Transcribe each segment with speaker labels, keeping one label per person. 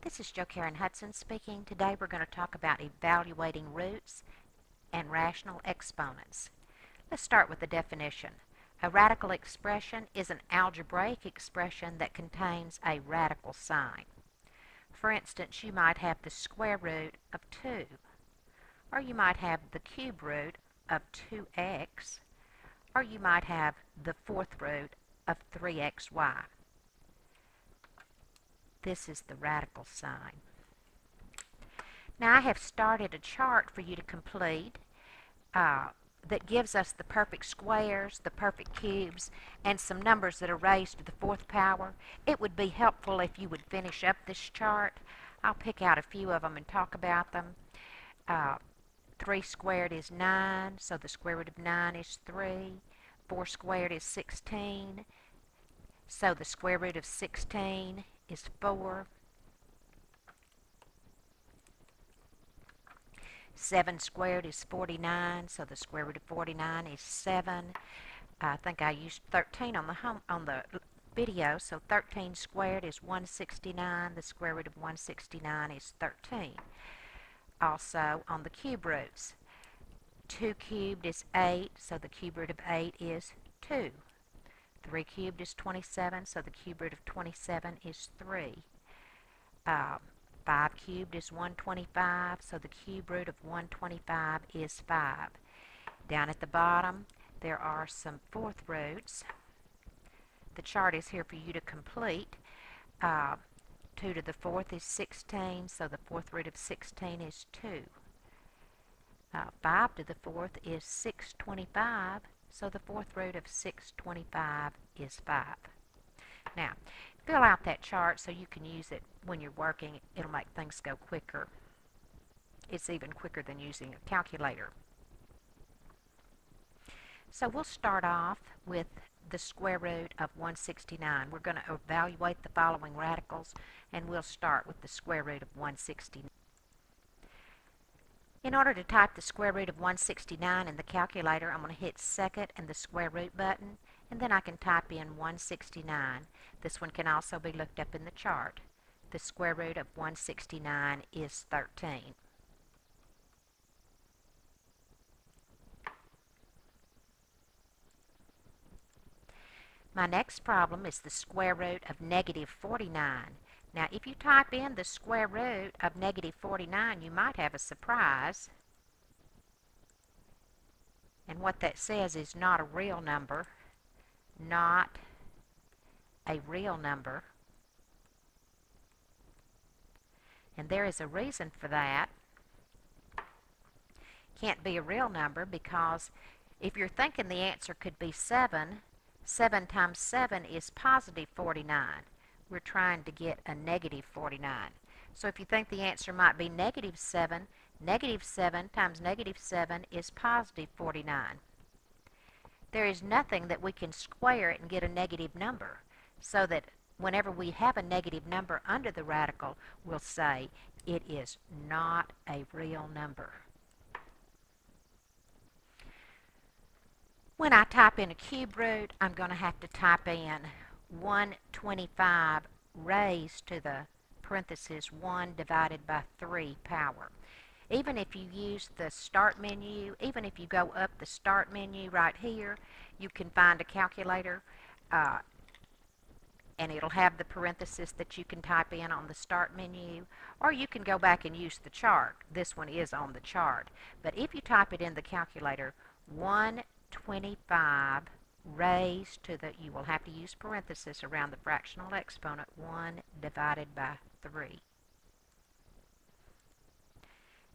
Speaker 1: This is Jo Karen Hudson speaking. Today we're going to talk about evaluating roots and rational exponents. Let's start with the definition. A radical expression is an algebraic expression that contains a radical sign. For instance, you might have the square root of 2, or you might have the cube root of 2x, or you might have the fourth root of 3xy. This is the radical sign. Now I have started a chart for you to complete that gives us the perfect squares, the perfect cubes, and some numbers that are raised to the fourth power. It would be helpful if you would finish up this chart. I'll pick out a few of them and talk about them. 3 squared is 9, so the square root of 9 is 3. 4 squared is 16, so the square root of 16 is 4. 7 squared is 49, so the square root of 49 is 7. I think I used 13 on the video, so 13 squared is 169. The square root of 169 is 13. Also, on the cube roots, 2 cubed is 8, so the cube root of 8 is 2. 3 cubed is 27, so the cube root of 27 is 3. 5 cubed is 125, so the cube root of 125 is 5. Down at the bottom, there are some fourth roots. The chart is here for you to complete. 2 to the fourth is 16, so the fourth root of 16 is 2. 5 to the fourth is 625, so the fourth root of 625 is 5. Now, fill out that chart so you can use it when you're working. It'll make things go quicker. It's even quicker than using a calculator. So we'll start off with the square root of 169. We're going to evaluate the following radicals, and we'll start with the square root of 169. In order to type the square root of 169 in the calculator, I'm going to hit second and the square root button, and then I can type in 169. This one can also be looked up in the chart. The square root of 169 is 13. My next problem is the square root of negative 49. Now, if you type in the square root of negative 49, you might have a surprise. And what that says is not a real number. Not a real number. And there is a reason for that. Can't be a real number because if you're thinking the answer could be 7, 7 times 7 is positive 49. We're trying to get a negative 49. So if you think the answer might be negative 7 times negative 7 is positive 49. There is nothing that we can square it and get a negative number, so that whenever we have a negative number under the radical, we'll say it is not a real number. When I type in a cube root, I'm going to have to type in 125 raised to the parenthesis 1 divided by 3 power. Even if you use the start menu, even if you go up the start menu right here, you can find a calculator and it'll have the parenthesis that you can type in on the start menu, or you can go back and use the chart. This one is on the chart. But if you type it in the calculator, 125 raised to the, you will have to use parenthesis around the fractional exponent, 1 divided by 3.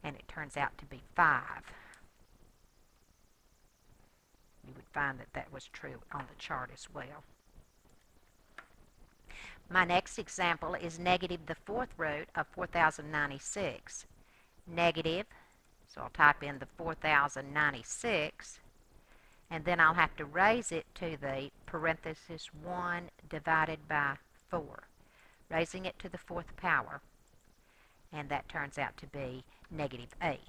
Speaker 1: And it turns out to be 5. You would find that that was true on the chart as well. My next example is negative the fourth root of 4096. Negative, so I'll type in the 4096, and then I'll have to raise it to the parenthesis 1 divided by 4, raising it to the fourth power, and that turns out to be negative 8.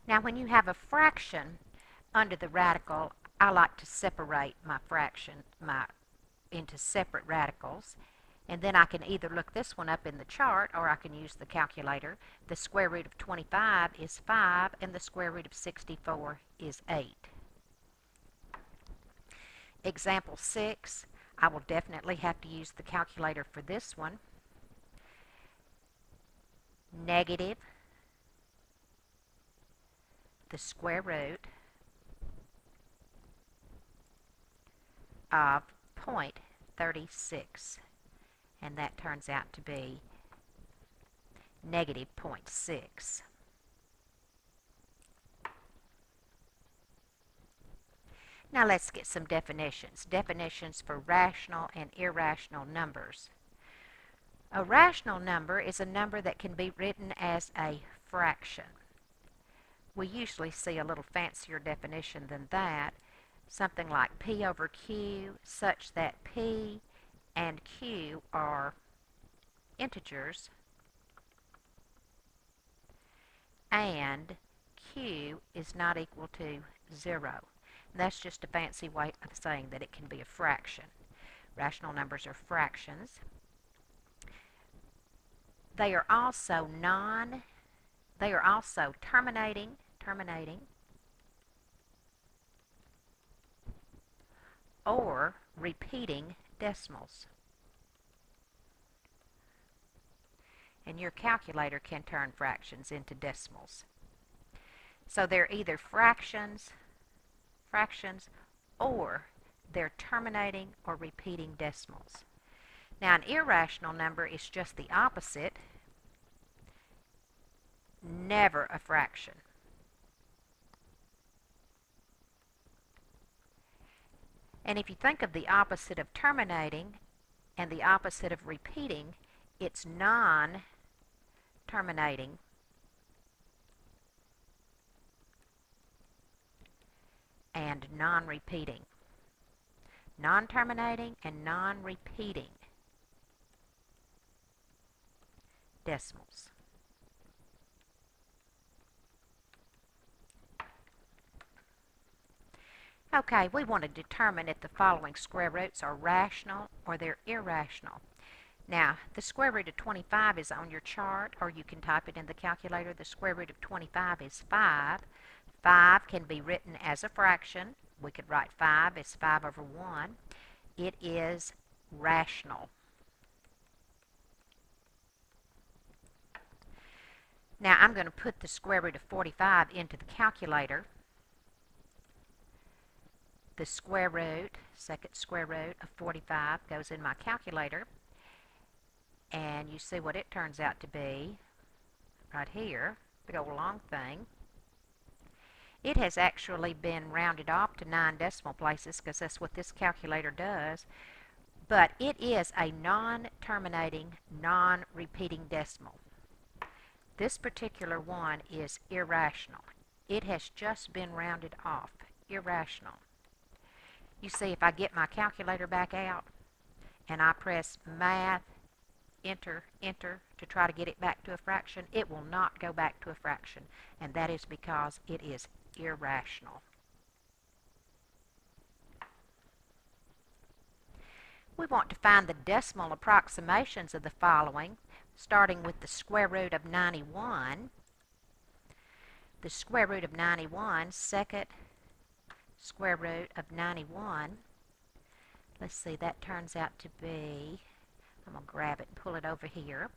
Speaker 1: Now, when you have a fraction under the radical, I like to separate my fraction, my into separate radicals. And then I can either look this one up in the chart or I can use the calculator. The square root of 25 is 5 and the square root of 64 is 8. Example 6, I will definitely have to use the calculator for this one. Negative the square root of 0.36, and that turns out to be negative 0.6. Now let's get some definitions. Definitions for rational and irrational numbers. A rational number is a number that can be written as a fraction. We usually see a little fancier definition than that, something like P over Q, such that P and Q are integers and Q is not equal to 0. And that's just a fancy way of saying that it can be a fraction. Rational numbers are fractions. They are also terminating or repeating decimals. And your calculator can turn fractions into decimals. So they're either fractions, or they're terminating or repeating decimals. Now an irrational number is just the opposite, never a fraction. And if you think of the opposite of terminating and the opposite of repeating, it's non-terminating and non-repeating. Non-terminating and non-repeating decimals. Okay, we want to determine if the following square roots are rational or they're irrational. Now, the square root of 25 is on your chart, or you can type it in the calculator. The square root of 25 is 5. 5 can be written as a fraction. We could write 5 as 5 over 1. It is rational. Now, I'm going to put the square root of 45 into the calculator. The square root, second square root of 45 goes in my calculator, and you see what it turns out to be right here, big old long thing. It has actually been rounded off to 9 decimal places because that's what this calculator does, but it is a non-terminating, non-repeating decimal. This particular one is irrational. It has just been rounded off, irrational. You see, if I get my calculator back out and I press math, enter, enter to try to get it back to a fraction, it will not go back to a fraction, and that is because it is irrational. We want to find the decimal approximations of the following, starting with the square root of 91. The square root of 91, second square root of 91. Let's see, that turns out to be, I'm going to grab it and pull it over here.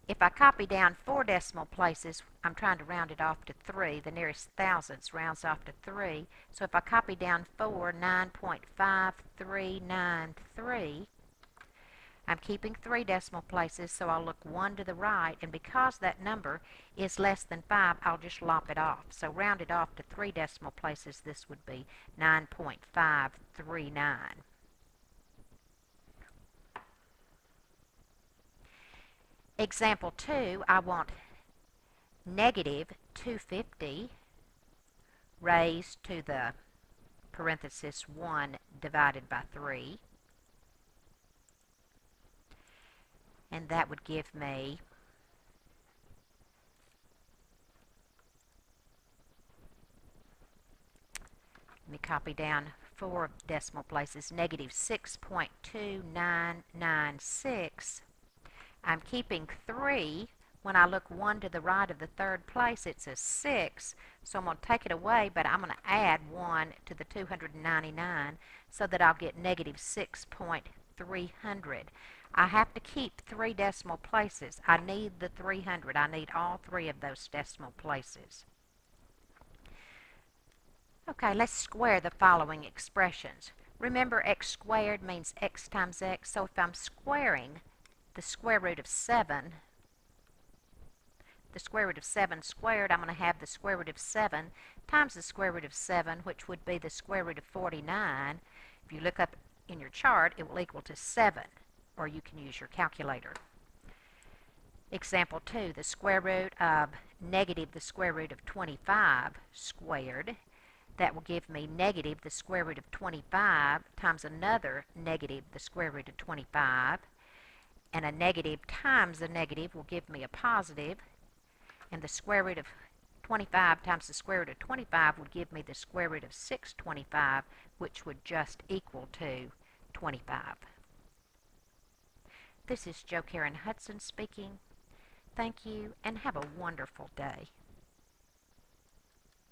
Speaker 1: If I copy down 4 decimal places, I'm trying to round it off to 3. The nearest thousandths rounds off to 3. So if I copy down 4, 9.5393, I'm keeping 3 decimal places, so I'll look 1 to the right, and because that number is less than 5, I'll just lop it off. So rounded off to 3 decimal places, this would be 9.539. Example 2, I want negative 250 raised to the parenthesis 1 divided by 3. And that would give me let me copy down 4 decimal places, negative 6.2996. I'm keeping 3. When I look 1 to the right of the third place, it says 6. So I'm going to take it away, but I'm going to add 1 to the 299 so that I'll get negative 6.300. I have to keep 3 decimal places. I need the 300. I need all 3 of those decimal places. Okay, let's square the following expressions. Remember, x squared means x times x, so if I'm squaring the square root of 7, the square root of 7 squared, I'm going to have the square root of 7 times the square root of 7, which would be the square root of 49. If you look up in your chart, it will equal to 7, or you can use your calculator. Example 2, the square root of negative the square root of 25 squared. That will give me negative the square root of 25 times another negative the square root of 25. And a negative times a negative will give me a positive. And the square root of 25 times the square root of 25 would give me the square root of 625, which would just equal to 25. This is Jo Karen Hudson speaking. Thank you, and have a wonderful day.